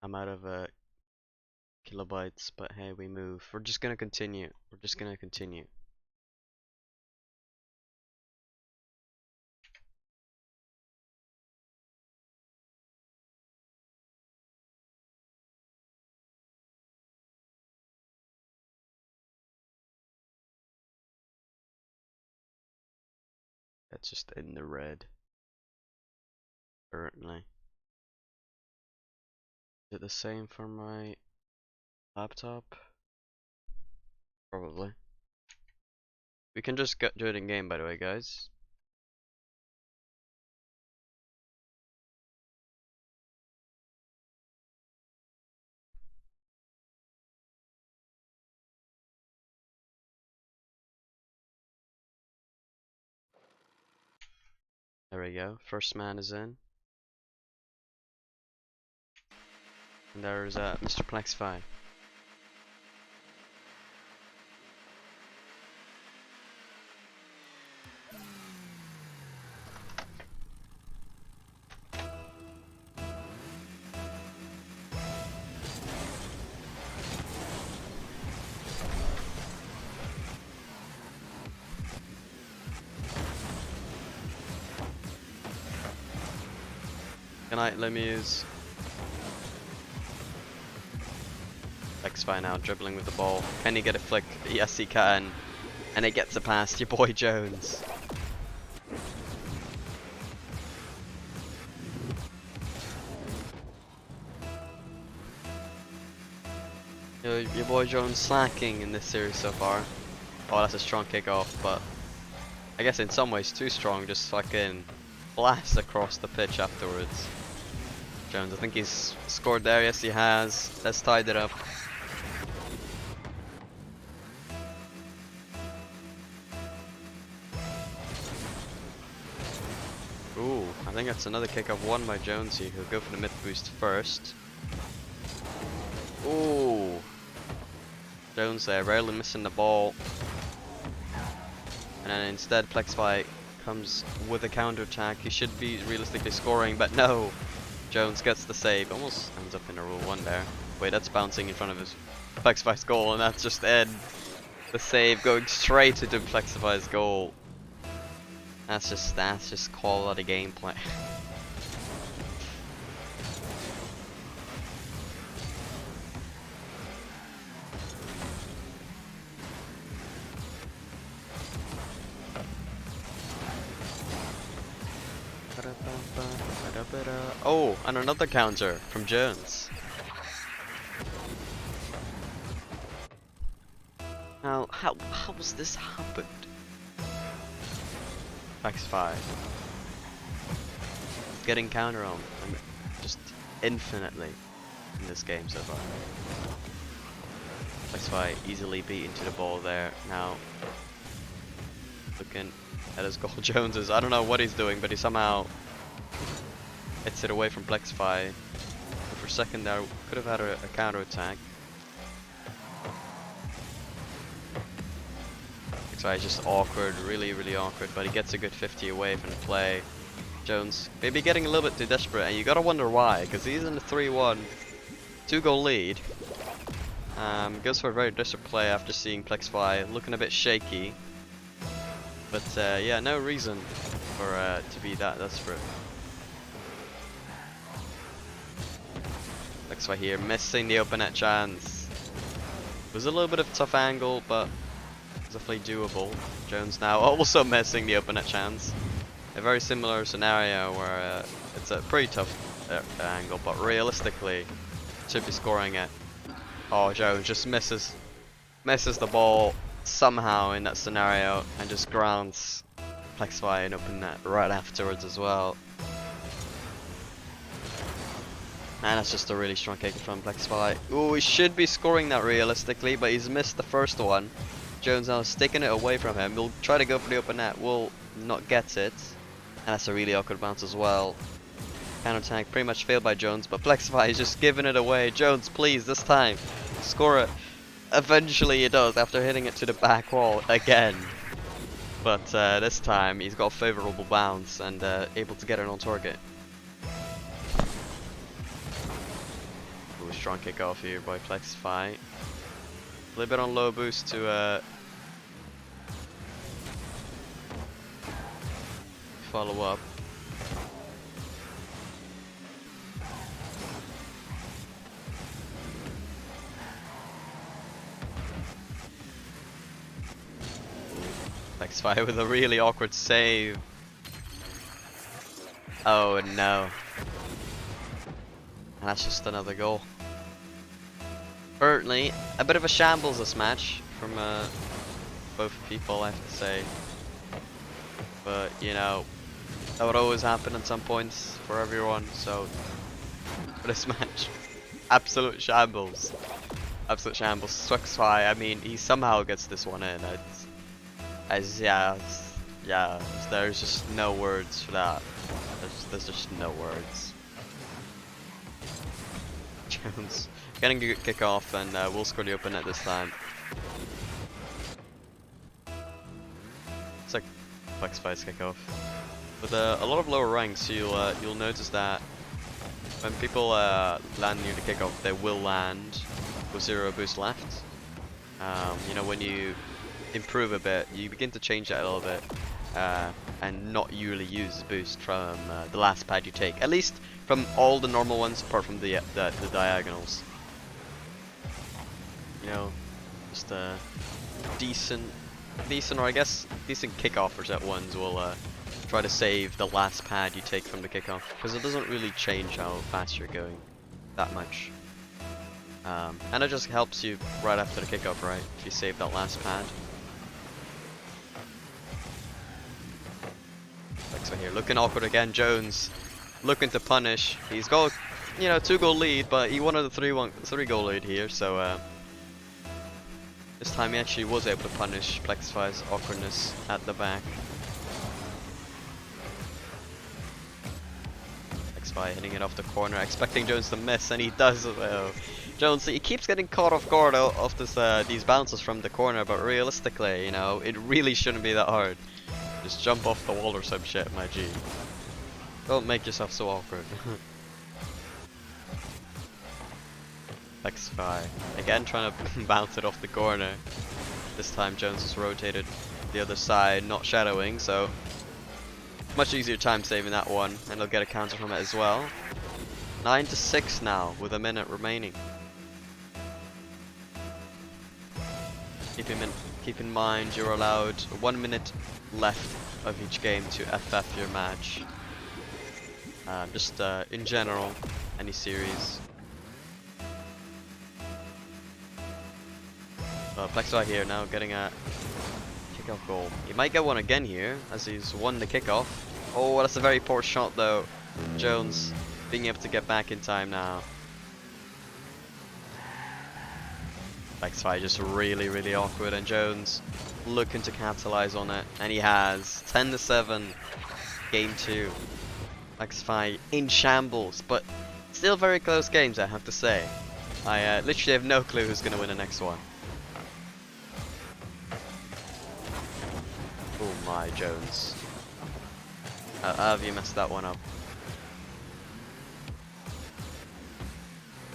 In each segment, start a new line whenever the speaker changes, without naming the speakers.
I'm out of kilobytes, but hey, we move. We're just gonna continue. We're just gonna continue. That's just in the red. Currently. Is it the same for my laptop? Probably. We can just do it in game, by the way, guys. There we go. First man is in. And there's Mr. Plexify. Good night, let me use Plexify now, dribbling with the ball. Can he get a flick? Yes, he can. And it gets it past your boy Jones. Your boy Jones slacking in this series so far. Oh, that's a strong kickoff, but I guess in some ways too strong. Just fucking blast across the pitch afterwards. Jones, I think he's scored there. Yes, he has. Let's tied it up. Ooh, I think that's another kickoff won by Jones here. He'll go for the mid boost first. Ooh. Jones there, rarely missing the ball. And then instead Plexify comes with a counter attack. He should be realistically scoring, but no. Jones gets the save. Almost ends up in a rule 1 there. Wait, that's bouncing in front of his Plexify's goal, and that's just Ed. The save going straight into Plexify's goal. That's just quality gameplay. Oh, and another counter from Jones. Now, how was this happened? X5. Getting counter on, I mean, just infinitely in this game so far. X5 easily beat into the ball there. Now, looking at his goal, Jones I don't know what he's doing, but he somehow hits it away from Plexify. For a second there, could have had a counter attack. Plexify is just awkward, really awkward, but he gets a good 50 away from the play. Jones maybe getting a little bit too desperate, and you gotta wonder why, because he's in the 3-1 2-goal lead. Goes for a very desperate play after seeing Plexify looking a bit shaky. But yeah, no reason for to be that desperate. Plexify here missing the open net chance. It was a little bit of a tough angle, but definitely doable. Jones now also missing the open net chance. A very similar scenario where it's a pretty tough angle, but realistically should be scoring it. Oh, Jones just misses the ball somehow in that scenario and just grounds Plexify and open net right afterwards as well. And that's just a really strong kick from Plexify. Ooh, he should be scoring that realistically, but he's missed the first one. Jones now is sticking it away from him. He'll try to go for the open net, will not get it. And that's a really awkward bounce as well. Counter attack pretty much failed by Jones, but Plexify is just giving it away. Jones, please, this time, score it. Eventually he does after hitting it to the back wall again. But this time he's got a favourable bounce and able to get it on target. strong kickoff here by Plexify. A little bit on low boost to follow up. Plexify with a really awkward save. Oh no. And that's just another goal. Currently, a bit of a shambles this match from both people, I have to say. But, you know, that would always happen at some points for everyone, so for this match, absolute shambles. Absolute shambles. Plexify, I mean, he somehow gets this one in. Yeah, there's just no words for that. There's just no words. Jones getting a good kick off, and we'll score the open net this time. It's like Plexify's kickoff. With a lot of lower ranks, you'll notice that when people land near the kickoff, they will land with 0 boost left. You know, when you improve a bit, you begin to change that a little bit, and not usually use boost from the last pad you take. At least from all the normal ones, apart from the diagonals. You know, just decent, or I guess decent kickoffers at ones will try to save the last pad you take from the kickoff, because it doesn't really change how fast you're going that much. And it just helps you right after the kickoff, right? If you save that last pad. Plexify here, looking awkward again. Jones looking to punish. He's got, you know, 2-goal lead, but he wanted a 3-goal lead here, so this time he actually was able to punish Plexify's awkwardness at the back. Plexify hitting it off the corner, expecting Jones to miss, and he does as well. Jones, he keeps getting caught off guard off these bounces from the corner, but realistically, you know, it really shouldn't be that hard. Just jump off the wall or some shit, my G. Don't make yourself so awkward. Plexify again trying to bounce it off the corner. This time Jones has rotated the other side, not shadowing, so much easier time saving that one, and he'll get a counter from it as well. 9-6 now with a minute remaining. Keep in mind you're allowed 1 minute left of each game to FF your match. Just in general, any series. Plexify here now getting a kickoff goal. He might get one again here as he's won the kickoff. Oh, that's a very poor shot though. Jones being able to get back in time now. Plexify just really awkward, and Jones looking to capitalize on it, and he has. 10-7, game 2. Plexify in shambles, but still very close games, I have to say. I literally have no clue who's going to win the next one. Oh my, Jones. How have you messed that one up?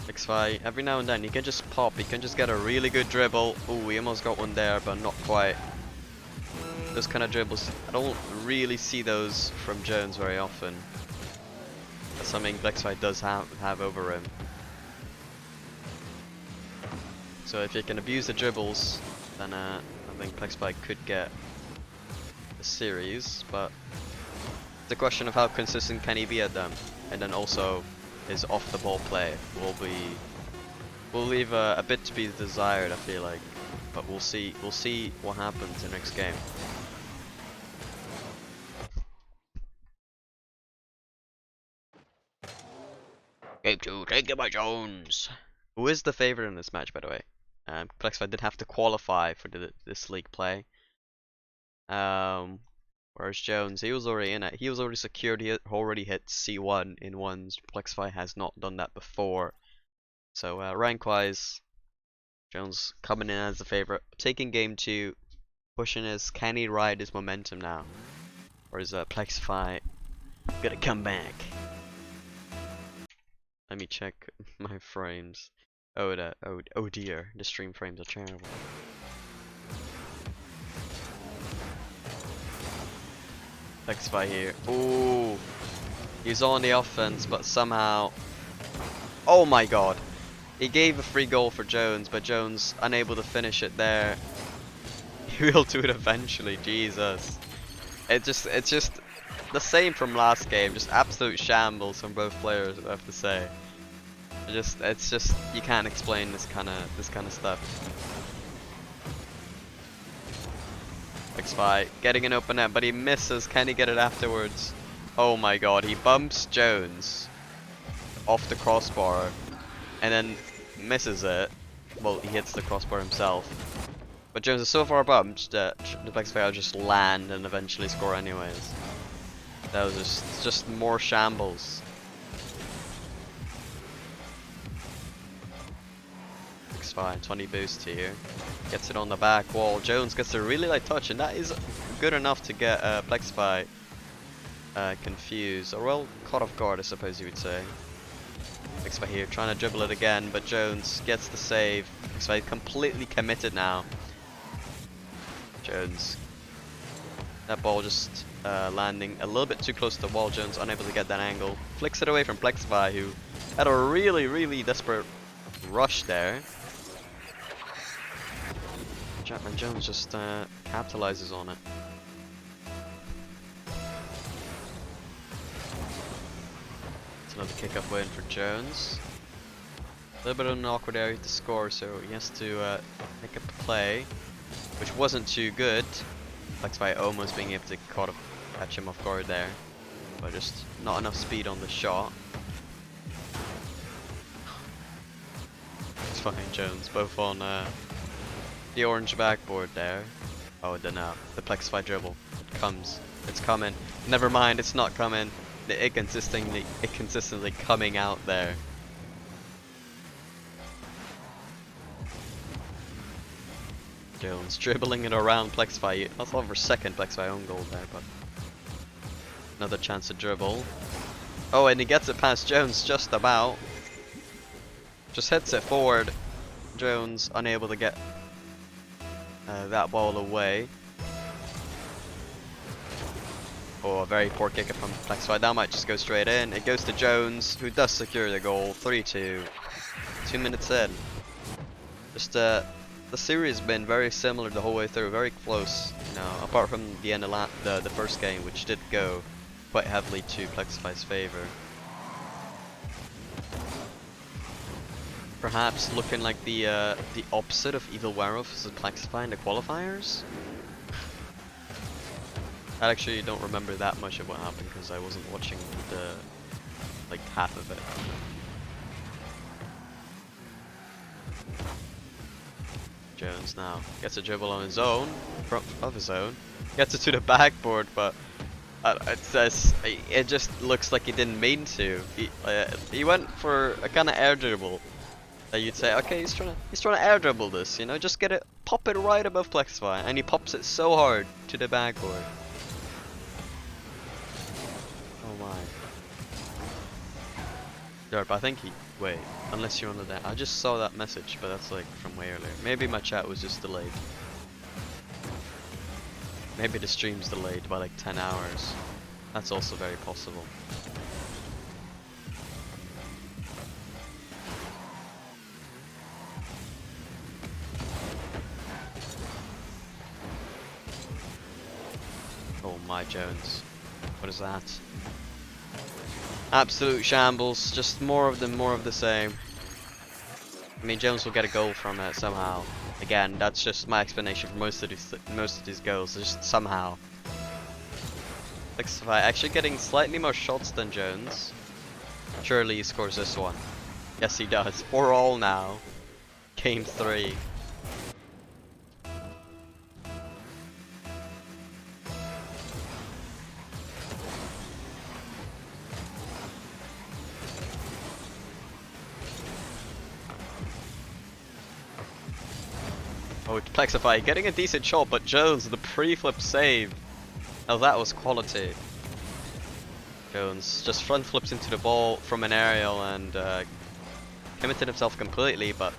Plexify, every now and then, he can just pop, he can just get a really good dribble. Oh, he almost got one there, but not quite. Those kind of dribbles, I don't really see those from Jones very often. That's something Plexify does have over him. So if you can abuse the dribbles, then I think Plexify could get the series, but it's a question of how consistent can he be at them, and then also his off the ball play will leave a bit to be desired, I feel like, but we'll see what happens in the next game. Game 2, taken by Jones, who is the favorite in this match, by the way. Plexify did have to qualify for this league play. Whereas Jones, he was already in it. He was already secured. He already hit C1 in ones. Plexify has not done that before. So rank-wise, Jones coming in as the favorite, taking game 2, pushing his. Can he ride his momentum now, or is Plexify gonna come back? Let me check my frames. Oh dear, the stream frames are terrible. Plexify here. Ooh, he's on the offense, but somehow. Oh my god! He gave a free goal for Jones, but Jones unable to finish it there. He will do it eventually. Jesus, it's just the same from last game. Just absolute shambles from both players, I have to say. It's just you can't explain this kind of stuff. Plexify getting an open net, but he misses. Can he get it afterwards? Oh my god, he bumps Jones off the crossbar and then misses it. Well, he hits the crossbar himself. But Jones is so far bumped that the Plexify will just land and eventually score anyways. That was just more shambles. Fine, 20 boost here. Gets it on the back wall. Jones gets a really light touch, and that is good enough to get Plexify confused, or well, caught off guard, I suppose you would say. Plexify here trying to dribble it again, but Jones gets the save. Plexify completely committed now. Jones. That ball just landing a little bit too close to the wall. Jones unable to get that angle. Flicks it away from Plexify, who had a really desperate rush there. Chapman Jones just capitalizes on it. It's another kick-up win for Jones. A little bit of an awkward area to score, so he has to make a play, which wasn't too good. Plexify almost being able to catch him off guard there, but just not enough speed on the shot. It's fine, Jones, both on the orange backboard there. Oh, no, the Plexify dribble. It comes. It's coming. Never mind, it's not coming. It consistently coming out there. Jones dribbling it around Plexify. I thought for a second Plexify own goal there, but another chance to dribble. Oh, and he gets it past Jones just about. Just hits it forward. Jones unable to get that ball away. Oh, a very poor kick from Plexify. That might just go straight in. It goes to Jones, who does secure the goal. 3-2. 2 minutes in. Just the series has been very similar the whole way through. Very close, you know, apart from the end of the first game, which did go quite heavily to Plexify's favor. Perhaps looking like the opposite of Evil Werewolf versus Plexify in the qualifiers. I actually don't remember that much of what happened because I wasn't watching like half of it. Jones now gets a dribble on his own, front of his own, gets it to the backboard, but it just looks like he didn't mean to. He went for a kind of air dribble. You'd say, okay, he's trying to air dribble this, you know, just get it, pop it right above Plexify, and he pops it so hard to the backboard. Oh my. Derp, I think wait, unless you're on the I just saw that message, but that's like from way earlier. Maybe my chat was just delayed. Maybe the stream's delayed by like 10 hours. That's also very possible. Oh my Jones. What is that? Absolute shambles. Just more of the same. I mean, Jones will get a goal from it somehow. Again, that's just my explanation for most of these goals. Just somehow. Plexify actually getting slightly more shots than Jones. Surely he scores this one. Yes, he does. 4-all now. Game 3. Oh, Plexify getting a decent shot, but Jones, the pre-flip save. Now that was quality. Jones just front flips into the ball from an aerial and committed himself completely, but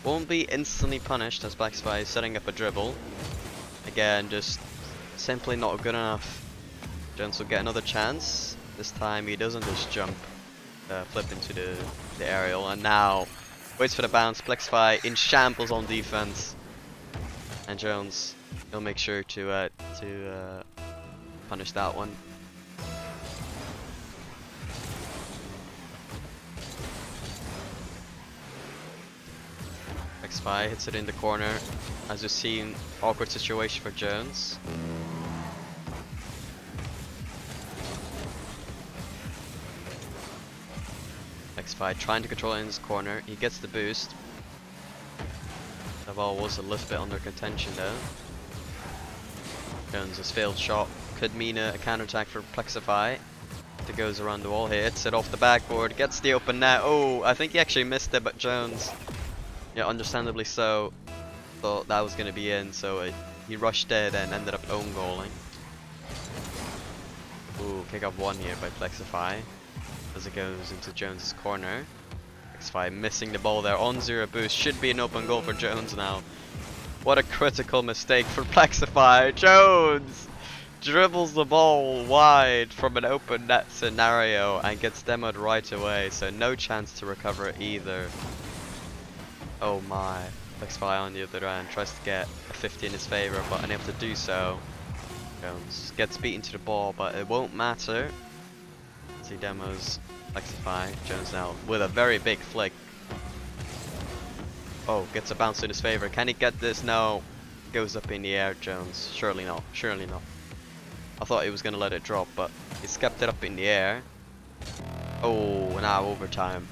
won't be instantly punished as Plexify is setting up a dribble. Again, just simply not good enough. Jones will get another chance. This time he doesn't just jump, flip into the aerial, and now waits for the bounce. Plexify in shambles on defense, and Jones will make sure to punish that one. Plexify hits it in the corner. As you've seen, awkward situation for Jones. Plexify trying to control it in his corner. He gets the boost. The ball was a little bit under contention though. Jones' failed shot could mean a counterattack for Plexify. It goes around the wall here, hits it off the backboard, gets the open net. Oh, I think he actually missed it, but Jones, yeah, understandably so, thought that was going to be in, so he rushed it and ended up own goaling. Ooh, kick off one here by Plexify as it goes into Jones' corner. Plexify missing the ball there on zero boost. Should be an open goal for Jones now. What a critical mistake for Plexify. Jones dribbles the ball wide from an open net scenario and gets demoed right away, so no chance to recover it either. Oh my. Plexify on the other end tries to get a 50 in his favour, but unable to do so. Jones gets beaten to the ball, but it won't matter as he demos Plexify. Jones now with a very big flick. Oh, gets a bounce in his favour. Can he get this? No. Goes up in the air, Jones. Surely not. Surely not. I thought he was going to let it drop, but he's kept it up in the air. Oh, now overtime.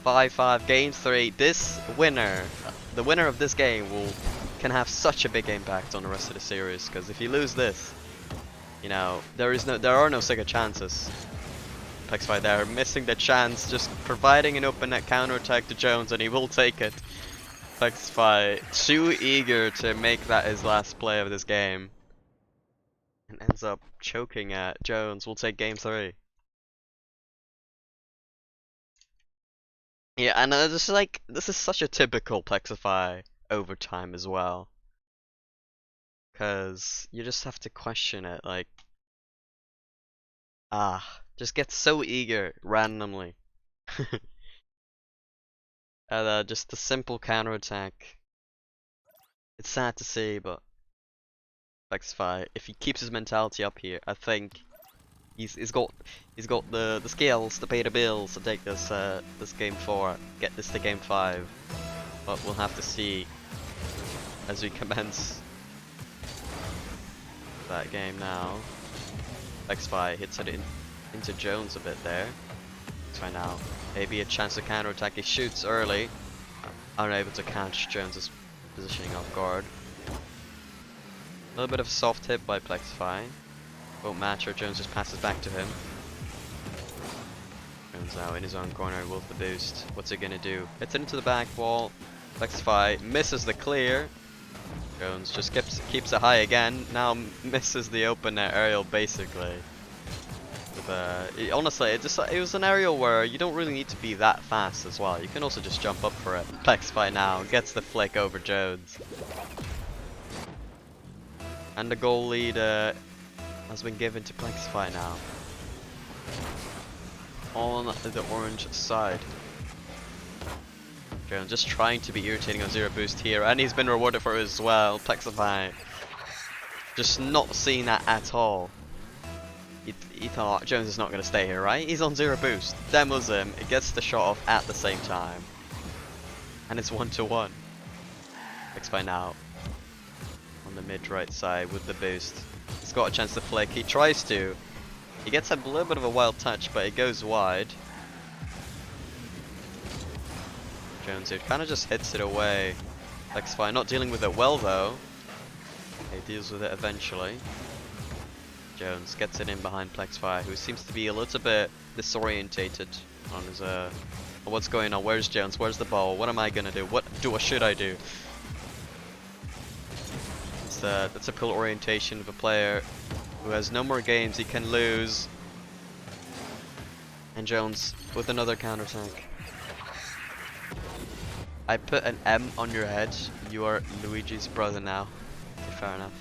5-5, game 3. This winner, the winner of this game can have such a big impact on the rest of the series, because if you lose this, you know, there are no second chances. Plexify there, missing the chance, just providing an open net counterattack to Jones, and he will take it. Plexify too eager to make that his last play of this game, and ends up choking at Jones. Will take game 3. Yeah, and this is such a typical Plexify overtime as well, because you just have to question it, like, just get so eager randomly. And just the simple counterattack. It's sad to see, but Plexify, if he keeps his mentality up here, I think he's got the skills to pay the bills to take this this game 4, get this to game 5. But we'll have to see as we commence that game now. Plexify hits it into Jones a bit there. Plexify now maybe a chance to counterattack. He shoots early, unable to catch Jones's positioning off guard. A little bit of a soft hit by Plexify. Won't match, or Jones just passes back to him. Jones now in his own corner with the boost. What's he gonna do? Hits it into the back wall. Plexify misses the clear. Jones just keeps it high again. Now misses the open net aerial basically. Honestly, it was an aerial where you don't really need to be that fast as well. You can also just jump up for it. Plexify now gets the flick over Jones. And the goal lead has been given to Plexify now. On the orange side. Jones just trying to be irritating on zero boost here, and he's been rewarded for it as well. Plexify just not seeing that at all. He thought Jones is not going to stay here, right? He's on zero boost. Demos him. It gets the shot off at the same time. And it's 1-1. Plexify now on the mid-right side with the boost. He's got a chance to flick. He tries to. He gets a little bit of a wild touch, but it goes wide. Jones here kind of just hits it away. Plexify not dealing with it well though. He deals with it eventually. Jones gets it in behind Plexify, who seems to be a little bit disorientated on his what's going on. Where's Jones? Where's the ball? What am I gonna do? What should I do? It's the typical orientation of a player who has no more games he can lose. And Jones with another counterattack. I put an M on your head. You are Luigi's brother now. Okay, fair enough.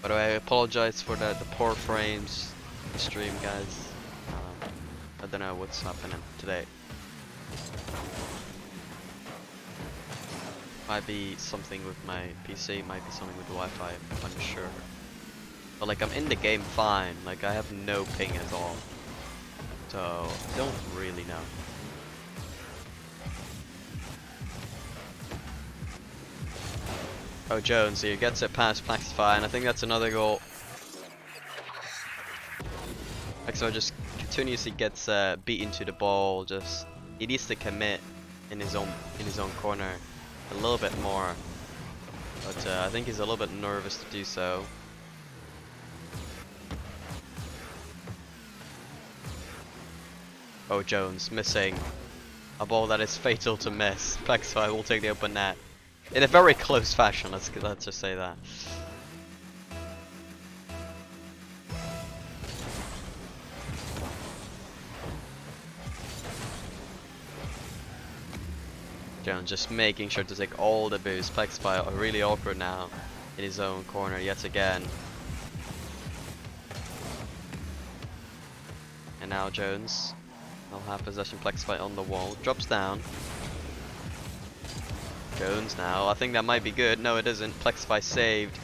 By the way, I apologize for the poor frames in the stream, guys. I don't know what's happening today. Might be something with my PC, might be something with the Wi-Fi, I'm unsure. But like, I'm in the game fine, like I have no ping at all. So, I don't really know. Oh, Jones here gets it past Plexify, and I think that's another goal. Plexify just continuously gets beaten to the ball. Just he needs to commit in his own corner a little bit more, but I think he's a little bit nervous to do so. Oh, Jones missing a ball that is fatal to miss. Plexify will take the open net in a very close fashion. Let's just say that. Jones just making sure to take all the boost. Plexify are really awkward now in his own corner yet again. And now Jones will have possession. Plexify on the wall. Drops down. Jones now. I think that might be good. No, it isn't. Plexify saved.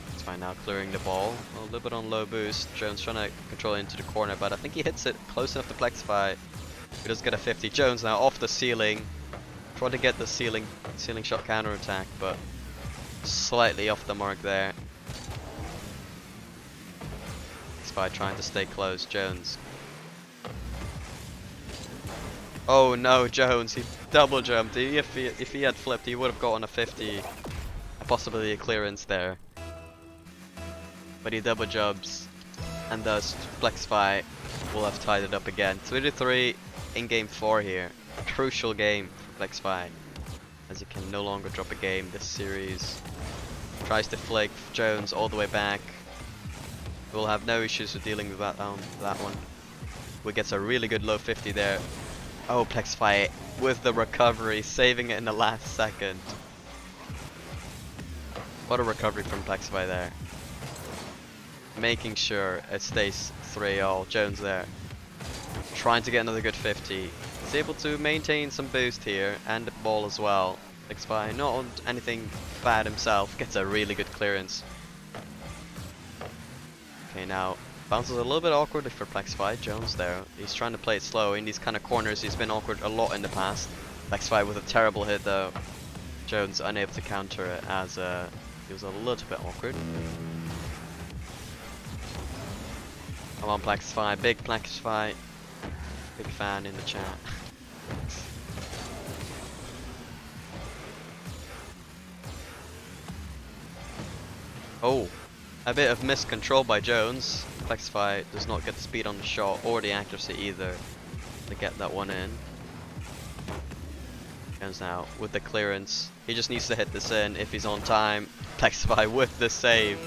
Plexify now clearing the ball. A little bit on low boost. Jones trying to control it into the corner, but I think he hits it close enough to Plexify. He does get a 50. Jones now off the ceiling. Trying to get the ceiling shot counter attack, but slightly off the mark there. Plexify trying to stay close. Jones. Oh no, Jones, he double jumped. If he had flipped, he would have gotten a 50. Possibly a clearance there. But he double jumps, and thus Plexify will have tied it up again. 3-3 in game 4 here. A crucial game for Plexify, as he can no longer drop a game this series. Tries to flick Jones all the way back. We'll have no issues with dealing with that one. We gets a really good low 50 there. Oh, Plexify with the recovery, saving it in the last second. What a recovery from Plexify there. Making sure it stays 3-all. Jones there. Trying to get another good 50. He's able to maintain some boost here and the ball as well. Plexify not on anything bad himself. Gets a really good clearance. Okay, now bounces a little bit awkwardly for Plexify. Jones there. He's trying to play it slow. In these kind of corners, he's been awkward a lot in the past. Plexify with a terrible hit though. Jones unable to counter it as he was a little bit awkward. Come on, Plexify. Big Plexify. Big fan in the chat. Oh, a bit of miscontrol by Jones. Plexify does not get the speed on the shot or the accuracy either to get that one in. Jones now with the clearance. He just needs to hit this in if he's on time. Plexify with the save.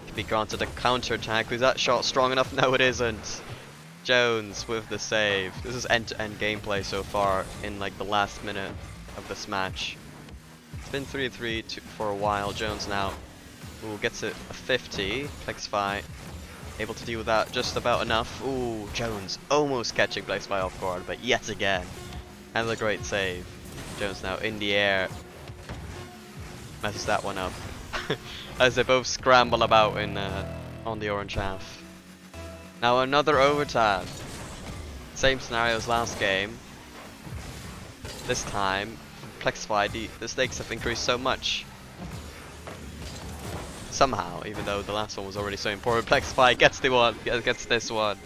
Can be granted a counter attack. Was that shot strong enough? No, it isn't. Jones with the save. This is end-to-end gameplay so far in like the last minute of this match. It's been 3-3 for a while. Jones now gets it a 50. Plexify able to deal with that just about enough. Ooh, Jones almost catching Plexify off guard, but yet again, another great save. Jones now in the air, messes that one up as they both scramble about in on the orange half. Now another overtime. Same scenario as last game. This time, Plexify, the stakes have increased so much. Somehow, even though the last one was already so important, Plexify gets the one, gets this one.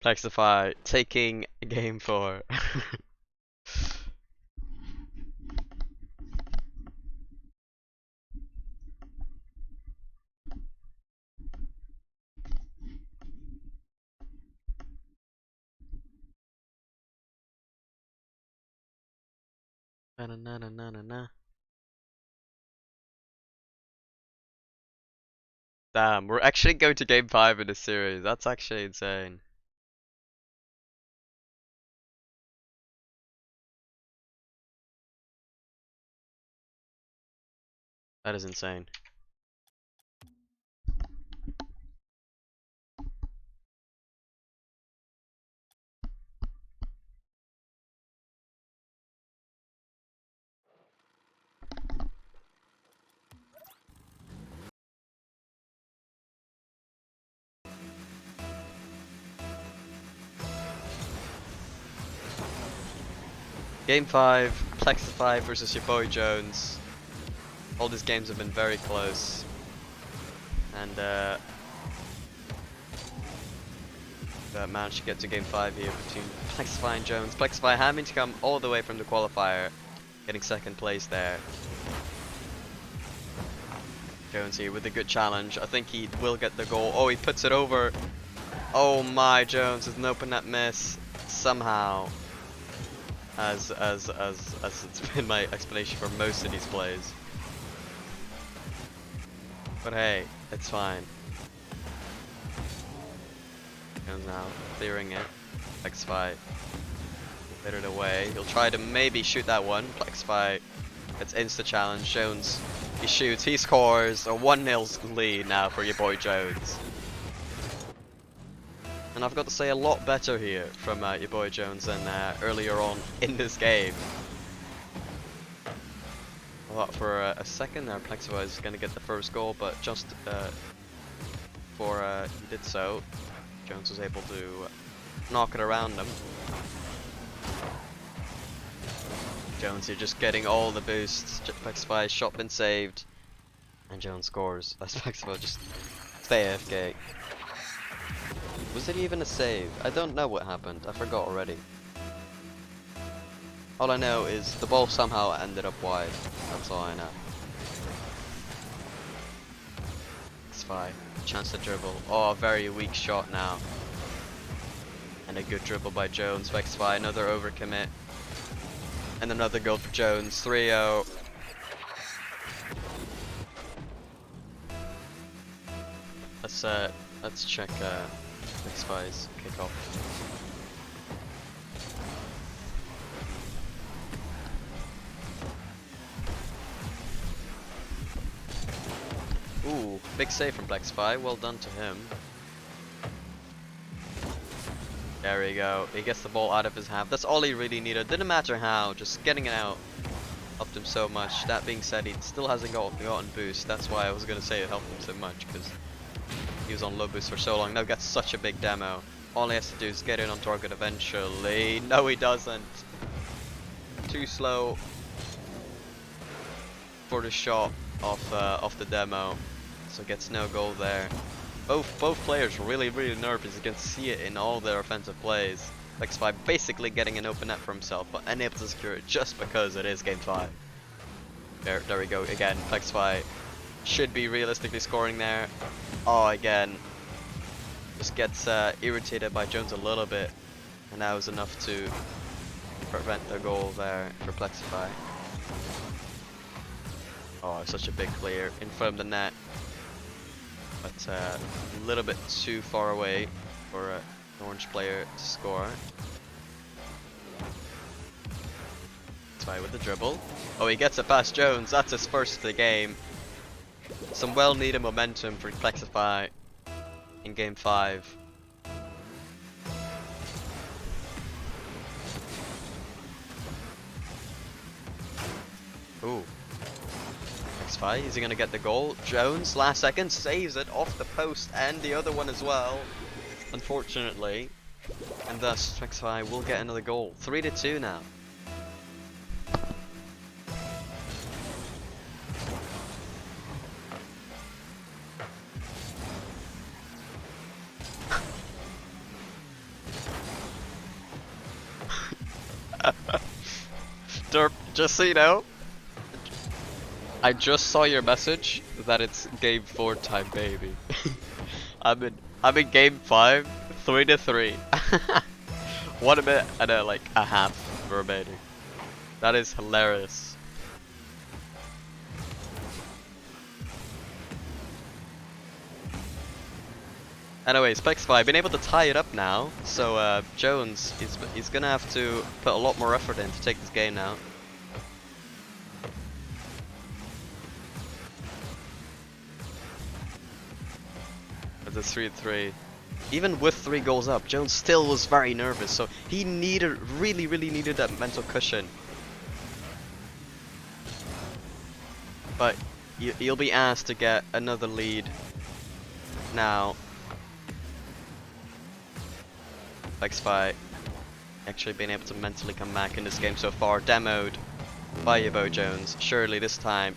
Plexify taking game 4. Na na na na na na. Damn, we're actually going to game 5 in this series. That's actually insane. That is insane. Game 5, Plexify versus your boy Jones. All these games have been very close. And managed to get to game 5 here between Plexify and Jones. Plexify having to come all the way from the qualifier, getting second place there. Jones here with a good challenge. I think he will get the goal. Oh, he puts it over. Oh my, Jones with an open net miss somehow. As it's been my explanation for most of these plays. But hey, it's fine. Jones now clearing it. Plexify hit it away. He'll try to maybe shoot that one. Plexify gets insta challenge. Jones, he shoots, he scores. A 1-0 lead now for your boy Jones. And I've got to say, a lot better here from your boy Jones than earlier on in this game. I thought for a second there Plexify was going to get the first goal, but just before he did so, Jones was able to knock it around him. Jones here just getting all the boosts. Plexify's shot been saved, and Jones scores. That's Plexify just stay AFK. Was it even a save? I don't know what happened. I forgot already. All I know is the ball somehow ended up wide. That's all I know. Plexify, chance to dribble. Oh, a very weak shot now. And a good dribble by Jones. Plexify, another overcommit. And another goal for Jones. 3-0. Let's check Plexify's kickoff. Ooh, big save from Plexify. Well done to him. There we go. He gets the ball out of his half. That's all he really needed. Didn't matter how, just getting it out helped him so much. That being said, he still hasn't gotten boost. That's why I was gonna say it helped him so much, because he was on low boost for so long. Now gets such a big demo. All he has to do is get in on target eventually. No, he doesn't. Too slow for the shot of the demo, so gets no goal there. Both players were really nervous. You can see it in all their offensive plays. Plexify basically getting an open net for himself, but unable to secure it just because it is game 5. There we go again. Plexify should be realistically scoring there. Oh, again, just gets irritated by Jones a little bit, and that was enough to prevent the goal there for Plexify. Oh, such a big clear in front of the net, but a little bit too far away for an orange player to score. Plexify with the dribble. Oh, he gets it past Jones. That's his first of the game. Some well-needed momentum for Plexify in game 5. Ooh. Plexify, is he gonna get the goal? Jones, last second, saves it off the post and the other one as well, unfortunately. And thus, Plexify will get another goal. 3-2 now. Derp, just so you know, I just saw your message that it's game 4 time, baby. I'm in game 5, 3-3. 1 minute and like a half remaining. That is hilarious. Anyways, Plexify been able to tie it up now, so Jones he's gonna have to put a lot more effort in to take this game now. It's a 3-3. Even with 3 goals up, Jones still was very nervous, so he really needed that mental cushion. But you'll be asked to get another lead now. Plexify actually being able to mentally come back in this game so far, demoed by Bo Jones. Surely this time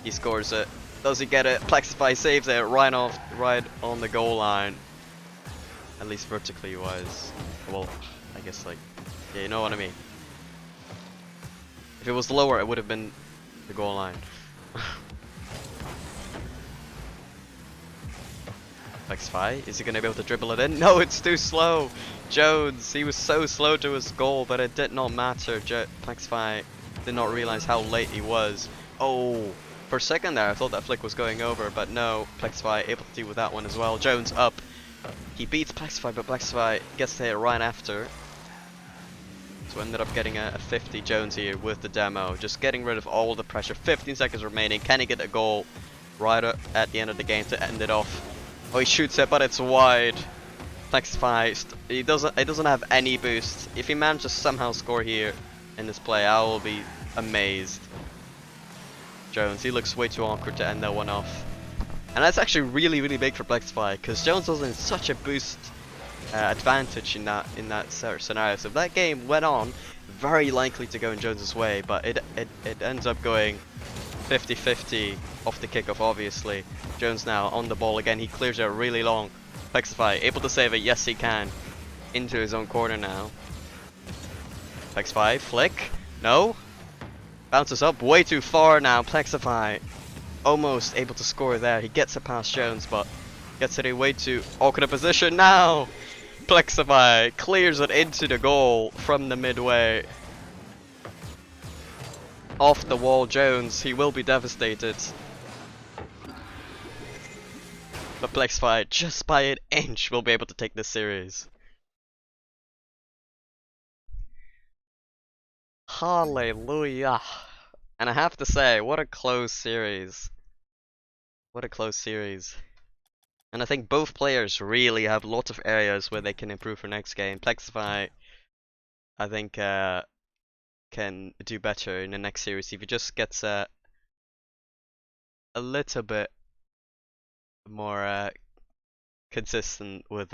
he scores it. Does he get it? Plexify saves it right on the goal line. At least vertically wise. Well, I guess like, yeah, you know what I mean. If it was lower, it would have been the goal line. Plexify, is he going to be able to dribble it in? No, it's too slow. Jones, he was so slow to his goal, but it did not matter. Plexify did not realize how late he was. Oh, for a second there, I thought that flick was going over, but no. Plexify able to deal with that one as well. Jones up. He beats Plexify, but Plexify gets there right after. So ended up getting a 50 Jones here with the demo. Just getting rid of all the pressure. 15 seconds remaining. Can he get a goal right at the end of the game to end it off? Oh, he shoots it, but it's wide. Plexify, he doesn't have any boost. If he manages to somehow score here in this play, I will be amazed. Jones, he looks way too awkward to end that one off. And that's actually really big for Plexify, because Jones was in such a boost advantage in that scenario. So if that game went on, very likely to go in Jones's way, but it ends up going 50-50 off the kickoff, obviously. Jones now on the ball again, he clears it really long. Plexify able to save it, yes he can. Into his own corner now. Plexify, flick, no. Bounces up way too far now, Plexify. Almost able to score there, he gets it past Jones, but gets it in way too awkward a position now. Plexify clears it into the goal from the midway. Off the wall Jones, he will be devastated. But Plexify, just by an inch, will be able to take this series. Hallelujah. And I have to say, what a close series. What a close series. And I think both players really have lots of areas where they can improve for next game. Plexify, I think, can do better in the next series if he just gets a little bit more consistent with